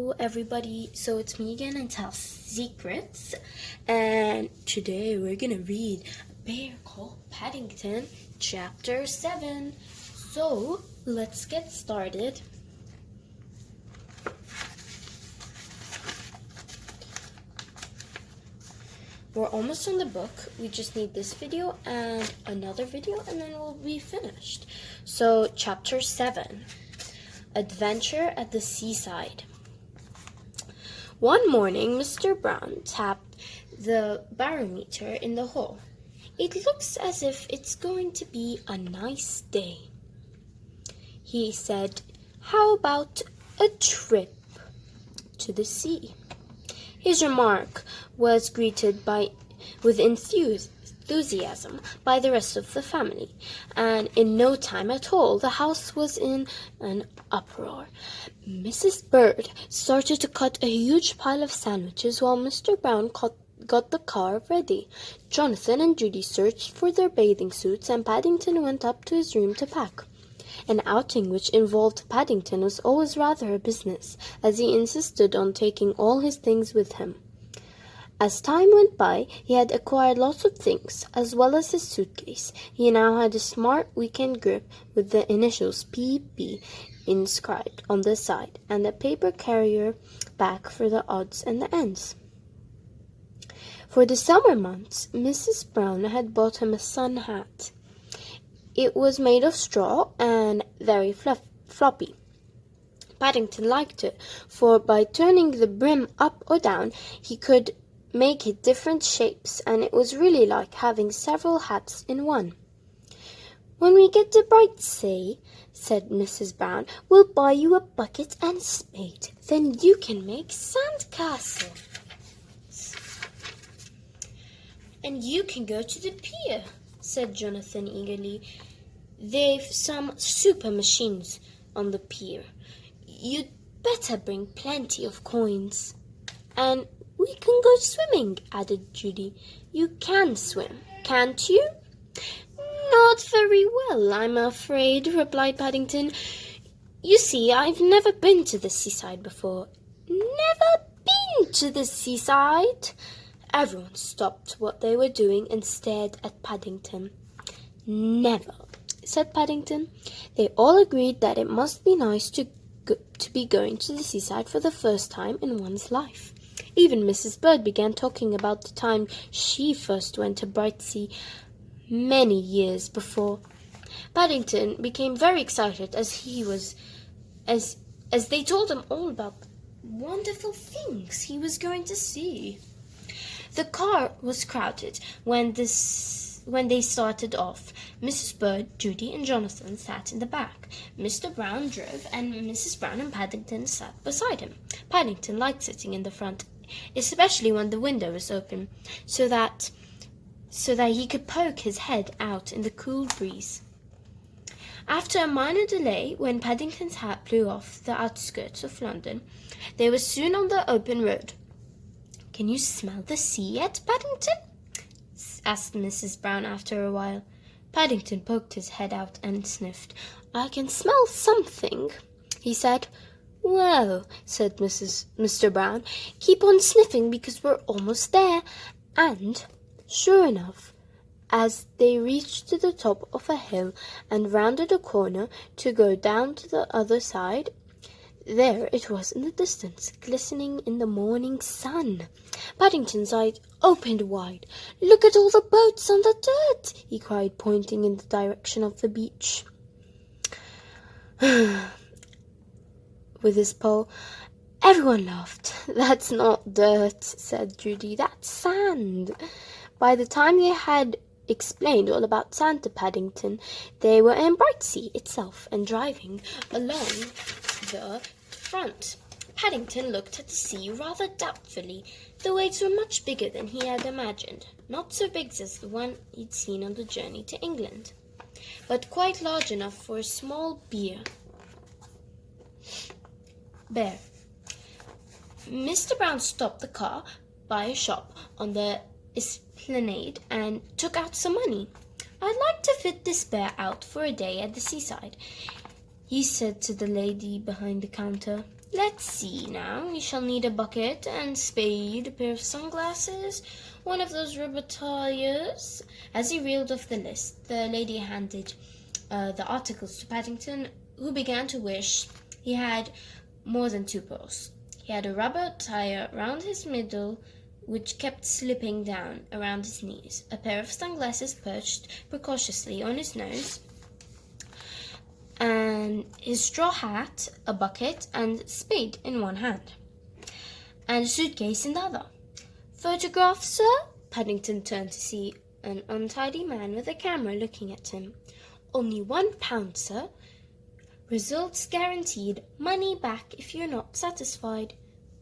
Hello everybody, so it's me again and Tell Secrets, and today we're gonna read A Bear Called Paddington, Chapter 7. So let's get started. We're almost on the book. We just need this video and another video and then we'll be finished. So Chapter 7, Adventure at the Seaside. One morning, Mr. Brown tapped the barometer in the hall. It looks as if it's going to be a nice day. He said, "How about a trip to the sea?" His remark was greeted with enthusiasm by the rest of the family, and in no time at all the house was in an uproar. Mrs. Bird started to cut a huge pile of sandwiches while Mr. Brown got the car ready. Jonathan and Judy searched for their bathing suits, and Paddington went up to his room to pack. An outing which involved Paddington was always rather a business, as he insisted on taking all his things with him. As time went by, he had acquired lots of things, as well as his suitcase. He now had a smart weekend grip with the initials P.B. inscribed on the side, and a paper carrier bag for the odds and the ends. For the summer months, Mrs. Brown had bought him a sun hat. It was made of straw and very floppy. Paddington liked it, for by turning the brim up or down, he could make it different shapes, and it was really like having several hats in one. "When we get to Brightsea," said Mrs. Brown, "we'll buy you a bucket and spade. Then you can make sandcastles. And you can go to the pier," said Jonathan eagerly. "They've some super machines on the pier. You'd better bring plenty of coins." "And we can go swimming," added Judy. "You can swim, can't you?" "Not very well, I'm afraid," replied Paddington. "You see, I've never been to the seaside before." "Never been to the seaside?" Everyone stopped what they were doing and stared at Paddington. "Never," said Paddington. They all agreed that it must be nice to be going to the seaside for the first time in one's life. Even Mrs. Bird began talking about the time she first went to Brightsea many years before. Paddington became very excited as they told him all about the wonderful things he was going to see. The car was crowded when they started off. Mrs. Bird, Judy, and Jonathan sat in the back. Mr. Brown drove, and Mrs. Brown and Paddington sat beside him. Paddington liked sitting in the front, especially when the window was open, so that he could poke his head out in the cool breeze. After a minor delay, when Paddington's hat blew off the outskirts of London, they were soon on the open road. "Can you smell the sea yet, Paddington?" asked Mrs. Brown after a while. Paddington poked his head out and sniffed. "I can smell something," he said. "Well," said Mr. Brown, "keep on sniffing because we're almost there." And, sure enough, as they reached to the top of a hill and rounded a corner to go down to the other side, there it was in the distance, glistening in the morning sun. Paddington's eyes opened wide. "Look at all the boats on the dirt!" he cried, pointing in the direction of the beach with his pole. Everyone laughed. "That's not dirt," said Judy. "That's sand." By the time they had explained all about sand to Paddington, they were in Brightsea itself and driving along the front. Paddington looked at the sea rather doubtfully. The waves were much bigger than he had imagined, not so big as the one he'd seen on the journey to England, but quite large enough for a small bear. Mr. Brown stopped the car by a shop on the esplanade and took out some money. "I'd like to fit this bear out for a day at the seaside," he said to the lady behind the counter. Let's see now. You shall need a bucket and spade, a pair of sunglasses, one of those rubber tires." As he reeled off the list, the lady handed the articles to Paddington, who began to wish he had more than two paws. He had a rubber tire round his middle, which kept slipping down around his knees, a pair of sunglasses perched precautiously on his nose, and his straw hat, a bucket, and spade in one hand, and a suitcase in the other. "Photograph, sir?" Paddington turned to see an untidy man with a camera looking at him. "Only £1, sir. Results guaranteed. Money back if you're not satisfied."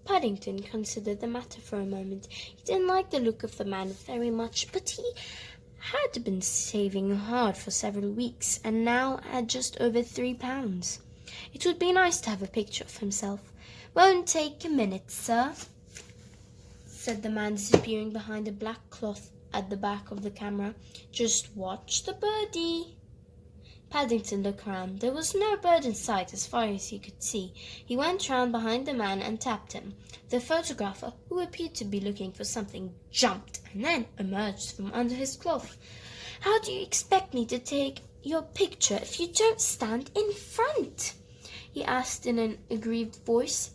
Paddington considered the matter for a moment. He didn't like the look of the man very much, but he had been saving hard for several weeks, and now had just over £3. It would be nice to have a picture of himself. "Won't take a minute, sir," said the man, disappearing behind a black cloth at the back of the camera. "Just watch the birdie." Paddington looked round. There was no bird in sight as far as he could see. He went round behind the man and tapped him. The photographer, who appeared to be looking for something, jumped and then emerged from under his cloth. "How do you expect me to take your picture if you don't stand in front?" he asked in an aggrieved voice.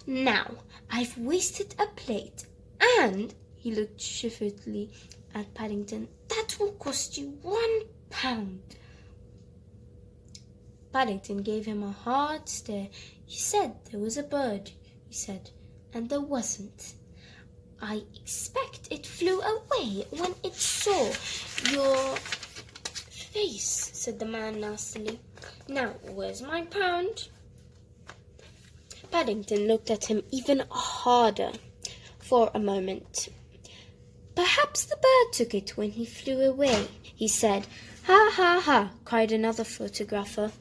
"Now, I've wasted a plate, and," he looked chifferedly at Paddington, "that will cost you £1. Paddington gave him a hard stare. "You said there was a bird," he said, "and there wasn't." "I expect it flew away when it saw your face," said the man nastily. "Now, where's my £1?" Paddington looked at him even harder for a moment. "Perhaps the bird took it when he flew away," he said. "Ha, ha, ha," cried another photographer,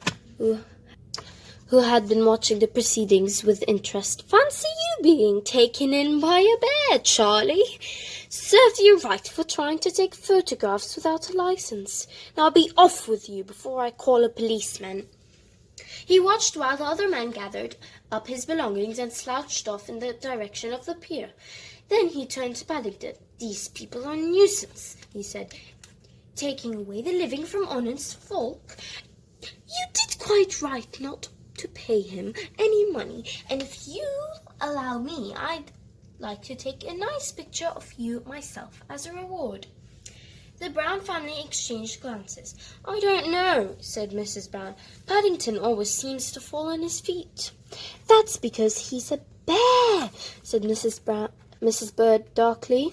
who had been watching the proceedings with interest. "Fancy you being taken in by a bear, Charlie. Serves you right for trying to take photographs without a license. Now be off with you before I call a policeman." He watched while the other man gathered up his belongings and slouched off in the direction of the pier. Then he turned to Paddington. "These people are a nuisance," he said, "taking away the living from honest folk. You did quite right not to pay him any money, and if you allow me, I'd like to take a nice picture of you myself as a reward." The Brown family exchanged glances. "I don't know," said Mrs. Brown. "Paddington always seems to fall on his feet." "That's because he's a bear," said Mrs. Bird darkly.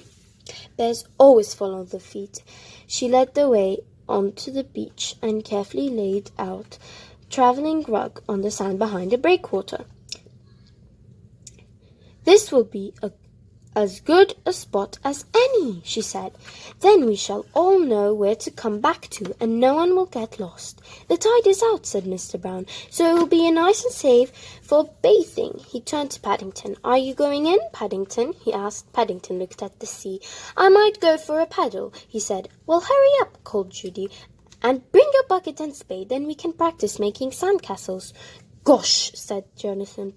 "Bears always fall on their feet." She led the way onto the beach and carefully laid out travelling rug on the sand behind a breakwater. "This will be as good a spot as any," she said. "Then we shall all know where to come back to, and no one will get lost. The tide is out," said Mr. Brown, "so it will be nice and safe for bathing." He turned to Paddington. "Are you going in, Paddington?" he asked. Paddington looked at the sea. "I might go for a paddle," he said. "Well, hurry up," called Judy, "and bring a bucket and spade, then we can practice making sandcastles." "Gosh," said Jonathan,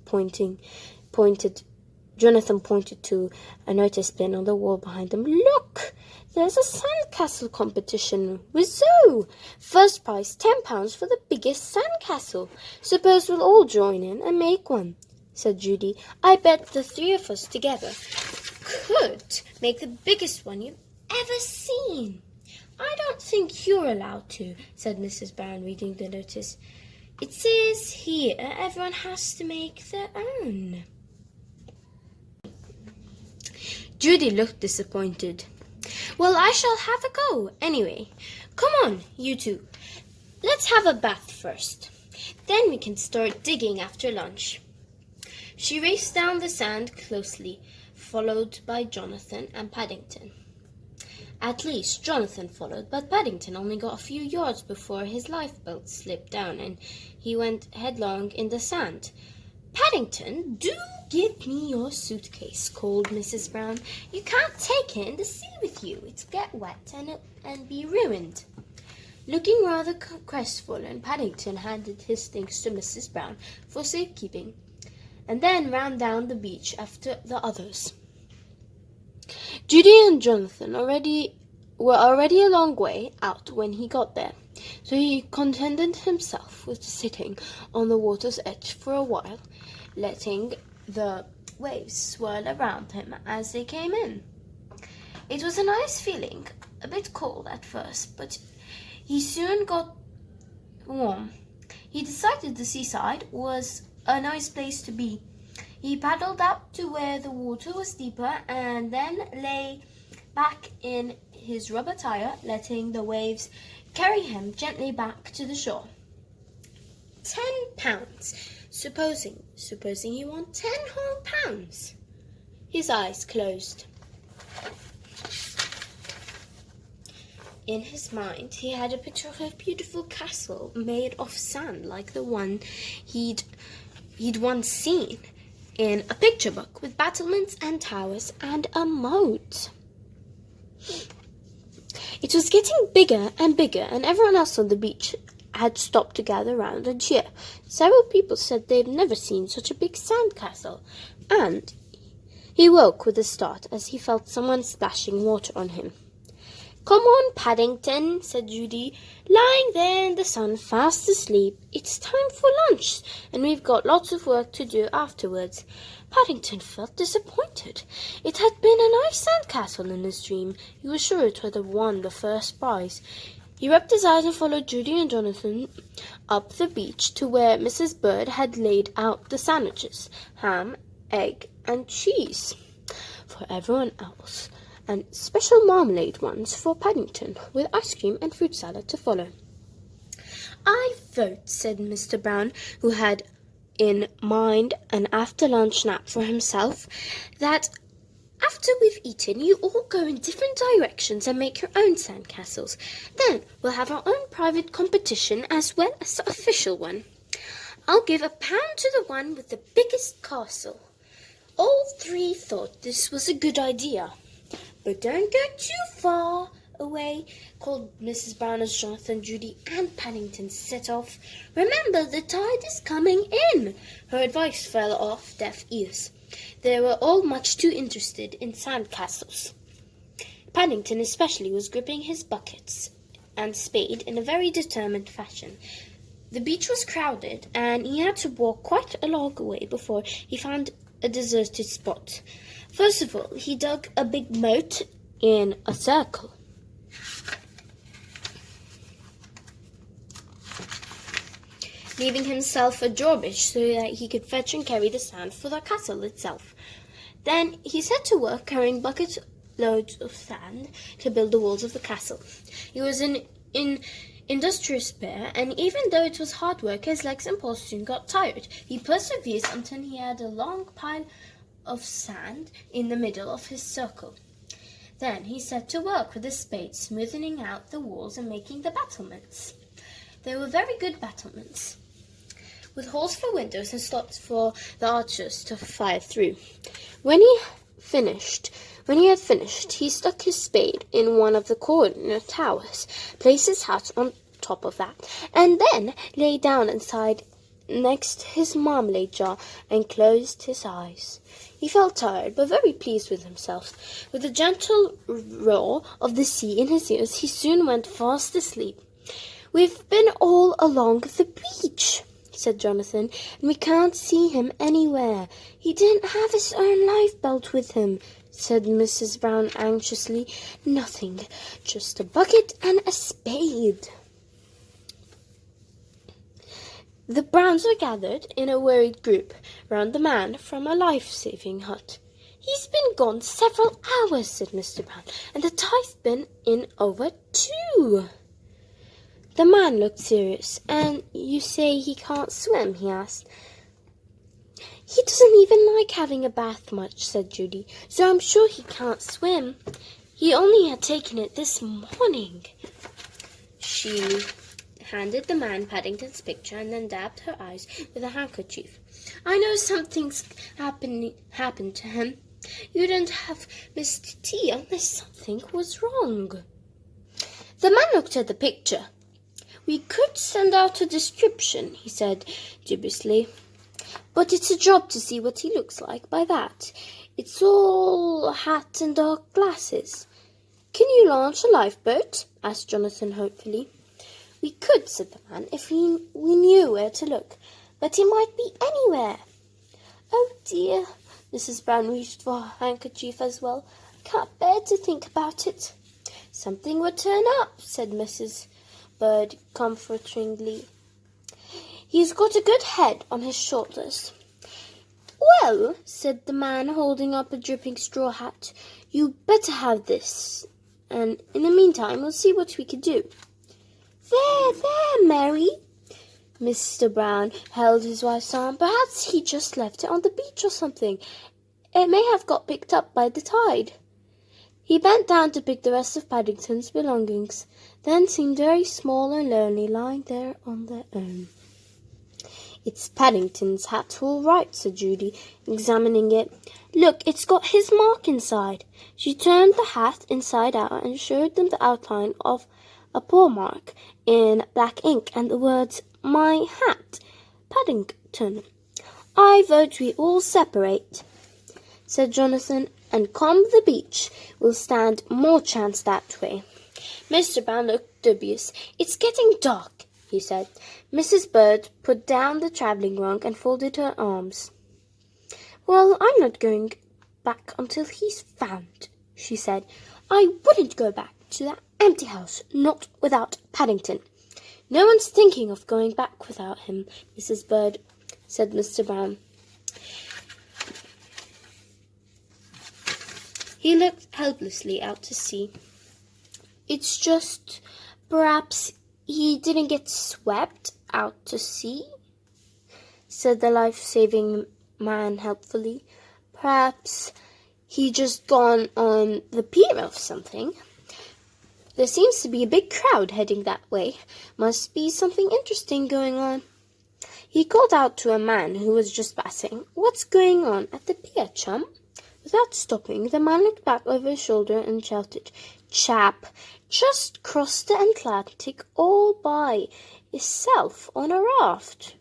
Jonathan pointed to a notice pin on the wall behind them. "Look, there's a sandcastle competition. Whizzoo! First prize, £10 for the biggest sandcastle. Suppose we'll all join in and make one," said Judy. "I bet the three of us together could make the biggest one you've ever seen." "I don't think you're allowed to," said Mrs. Brown, reading the notice. "It says here everyone has to make their own." Judy looked disappointed. "Well, I shall have a go, anyway. Come on, you two. Let's have a bath first. Then we can start digging after lunch." She raced down the sand closely, followed by Jonathan and Paddington. At least Jonathan followed, but Paddington only got a few yards before his lifebelt slipped down and he went headlong in the sand. "Paddington, do give me your suitcase," called Mrs. Brown. "You can't take it in the sea with you. It'll get wet and be ruined." Looking rather crestfallen, Paddington handed his things to Mrs. Brown for safekeeping, and then ran down the beach after the others. Judy and Jonathan were already a long way out when he got there, so he contented himself with sitting on the water's edge for a while, letting the waves swirl around him as they came in. It was a nice feeling, a bit cold at first, but he soon got warm. He decided the seaside was a nice place to be. He paddled out to where the water was deeper and then lay back in his rubber tire, letting the waves carry him gently back to the shore. £10. Supposing he won 10 whole pounds. His eyes closed. In his mind, he had a picture of a beautiful castle made of sand like the one he'd once seen in a picture book, with battlements and towers and a moat. It was getting bigger and bigger, and everyone else on the beach had stopped to gather round and cheer. Several people said they'd never seen such a big sand castle, and he woke with a start as he felt someone splashing water on him. "Come on, Paddington," said Judy, lying there in the sun, fast asleep. "It's time for lunch, and we've got lots of work to do afterwards." Paddington felt disappointed. It had been a nice sand castle in his dream. He was sure it would have won the first prize. He rubbed his eyes and followed Judy and Jonathan up the beach to where Mrs. Bird had laid out the sandwiches, ham, egg, and cheese for everyone else, and special marmalade ones for Paddington, with ice cream and fruit salad to follow. "I vote," said Mr. Brown, who had in mind an after-lunch nap for himself, "that after we've eaten, you all go in different directions and make your own sandcastles. Then we'll have our own private competition as well as the official one. I'll give £1 to the one with the biggest castle." All three thought this was a good idea. "But don't go too far away," called Mrs. Brown as Jonathan, Judy, and Paddington set off. "Remember, the tide is coming in." Her advice fell off deaf ears. They were all much too interested in sand castles. Paddington especially was gripping his buckets and spade in a very determined fashion. The beach was crowded, and he had to walk quite a long way before he found a deserted spot. First of all, he dug a big moat in a circle. Leaving himself a drawbridge so that he could fetch and carry the sand for the castle itself. Then he set to work carrying bucket loads of sand to build the walls of the castle. He was an industrious bear, and even though it was hard work, his legs and paws soon got tired. He persevered until he had a long pile of sand in the middle of his circle. Then he set to work with a spade, smoothing out the walls and making the battlements. They were very good battlements, with holes for windows and slots for the archers to fire through. When he had finished, he stuck his spade in one of the corner towers, placed his hat on top of that, and then lay down inside next his marmalade jar and closed his eyes. He felt tired, but very pleased with himself. With the gentle roar of the sea in his ears, he soon went fast asleep. "We've been all along the beach," said Jonathan, "and we can't see him anywhere." "He didn't have his own lifebelt with him," said Mrs. Brown anxiously. "Nothing, just a bucket and a spade." The Browns were gathered in a worried group round the man from a life-saving hut. "He's been gone several hours," said Mr. Brown, "and the tide's been in over 2. The man looked serious. "And you say he can't swim?" he asked. "He doesn't even like having a bath much," said Judy, "so I'm sure he can't swim. He only had taken it this morning." She handed the man Paddington's picture and then dabbed her eyes with a handkerchief. "I know something's happened to him. You didn't have Mr. T unless something was wrong." The man looked at the picture. "We could send out a description," he said dubiously. But it's a job to see what he looks like by that. It's all hat and dark glasses. Can you launch a lifeboat? Asked Jonathan hopefully. We could, said the man, if we knew where to look. But it might be anywhere. Oh dear. Mrs. Brown reached for her handkerchief as well. I can't bear to think about it. Something would turn up, said Mrs. Bird comfortingly. He's got a good head on his shoulders. Well, said the man, holding up a dripping straw hat, you better have this, and in the meantime we'll see what we can do. There, Mary. Mr. Brown held his wife's arm. Perhaps he just left it on the beach or something. It may have got picked up by the tide. He bent down to pick the rest of Paddington's belongings, then seemed very small and lonely lying there on their own. It's Paddington's hat, all right, said Judy, examining it. Look, it's got his mark inside. She turned the hat inside out and showed them the outline of a paw mark in black ink and the words, My hat, Paddington. I vote we all separate, said Jonathan, and comb the beach. We'll stand more chance that way. Mr. Brown looked dubious. It's getting dark, he said. Mrs. Bird put down the travelling rug and folded her arms. Well, I'm not going back until he's found, she said. I wouldn't go back to that empty house, not without Paddington. No one's thinking of going back without him, Mrs. Bird, said Mr. Brown. He looked helplessly out to sea. It's just, perhaps he didn't get swept out to sea, said the life-saving man helpfully. Perhaps he just gone on the pier or something. There seems to be a big crowd heading that way. Must be something interesting going on. He called out to a man who was just passing, What's going on at the pier, chum? Without stopping, the man looked back over his shoulder and shouted, Chap, just crossed the Atlantic all by himself on a raft.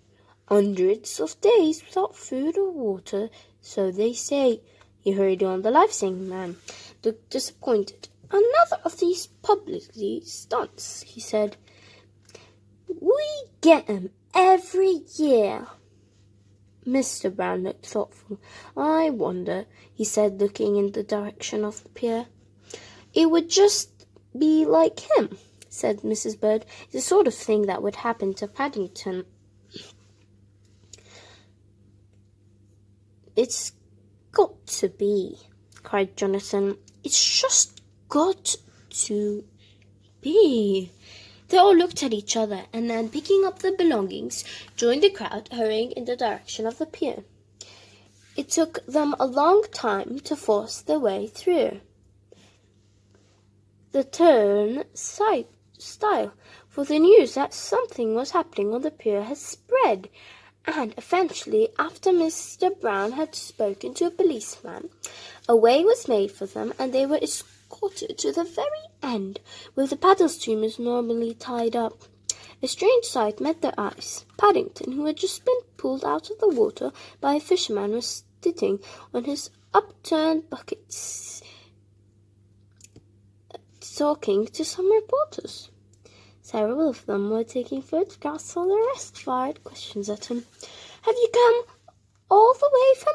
Hundreds of days without food or water, so they say. He hurried on. The life-saving man looked disappointed. Another of these publicity stunts, he said. We get 'em every year. Mr. Brown looked thoughtful. I wonder, he said, looking in the direction of the pier. It would just be like him, said Mrs. Bird. It's the sort of thing that would happen to Paddington. It's got to be, cried Jonathan. It's just got to be. They all looked at each other and then, picking up their belongings, joined the crowd hurrying in the direction of the pier. It took them a long time to force their way through the turnstile, for the news that something was happening on the pier had spread, and eventually, after Mr. Brown had spoken to a policeman, a way was made for them, and they were escorted to the very end, where the paddle streamers normally tied up. A strange sight met their eyes. Paddington, who had just been pulled out of the water by a fisherman, was sitting on his upturned buckets, talking to some reporters. Several of them were taking photographs while the rest fired questions at him. Have you come all the way from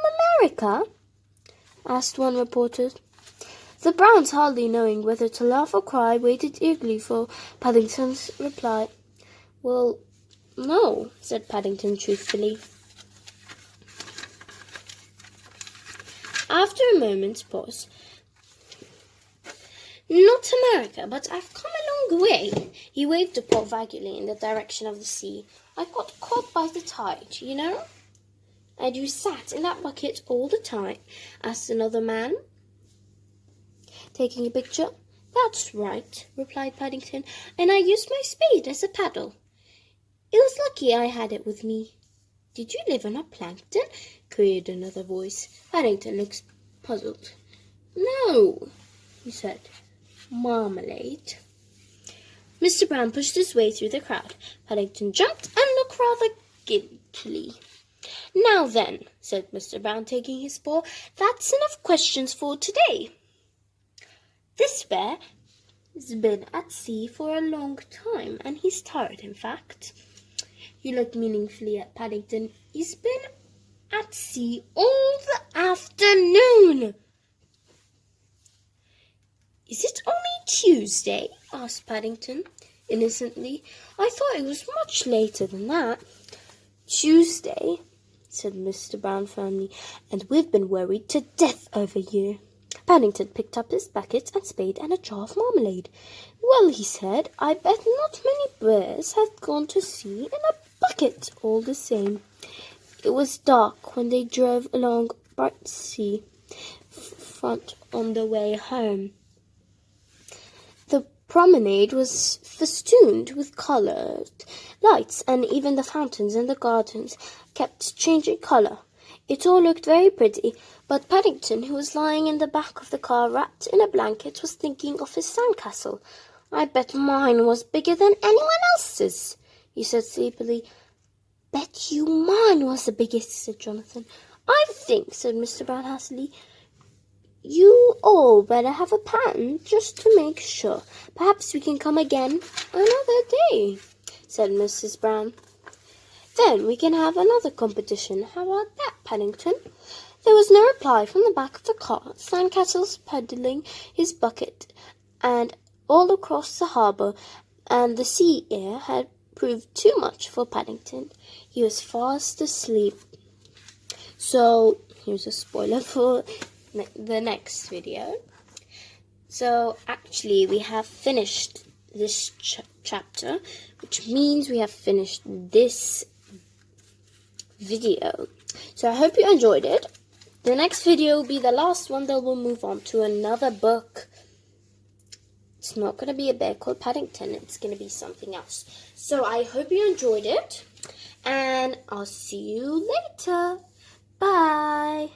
America? Asked one reporter. The Browns, hardly knowing whether to laugh or cry, waited eagerly for Paddington's reply. Well, no, said Paddington truthfully. After a moment's pause, Not America, but I've come a long way. He waved a paw vaguely in the direction of the sea. I got caught by the tide, you know. And you sat in that bucket all the time, asked another man, taking a picture. That's right, replied Paddington, and I used my spade as a paddle. It was lucky I had it with me. Did you live on a plankton? Queried another voice. Paddington looked puzzled. No, he said. Marmalade. Mr. Brown pushed his way through the crowd. Paddington jumped and looked rather guiltily. "Now then," said Mr. Brown, taking his paw, "that's enough questions for today. This bear has been at sea for a long time, and he's tired, in fact." He looked meaningfully at Paddington. "He's been at sea all the afternoon." "Is it only Tuesday?" asked Paddington innocently. "I thought it was much later than that." "Tuesday," said Mr. Brown firmly, "and we've been worried to death over you." Paddington picked up his bucket and spade and a jar of marmalade. "Well," he said, "I bet not many bears have gone to sea in a bucket all the same." It was dark when they drove along Bright Sea front on the way home. The promenade was festooned with coloured lights, and even the fountains in the gardens kept changing colour. It all looked very pretty, but Paddington, who was lying in the back of the car wrapped in a blanket, was thinking of his sandcastle. "I bet mine was bigger than anyone else's," he said sleepily. "Bet you mine was the biggest," said Jonathan. "I think," said Mr. Brown hastily, "you all better have a pan, just to make sure. Perhaps we can come again another day," said Mrs. Brown. "Then we can have another competition. How about that, Paddington?" There was no reply from the back of the car. Sandcastles peddling his bucket and all across the harbour, and the sea air had proved too much for Paddington. He was fast asleep. So here's a spoiler for the next video. So actually we have finished this chapter, which means we have finished this video. So I hope you enjoyed it. The next video will be the last one, then we'll move on to another book. It's not going to be a bear called Paddington, it's going to be something else. So I hope you enjoyed it, and I'll see you later. Bye.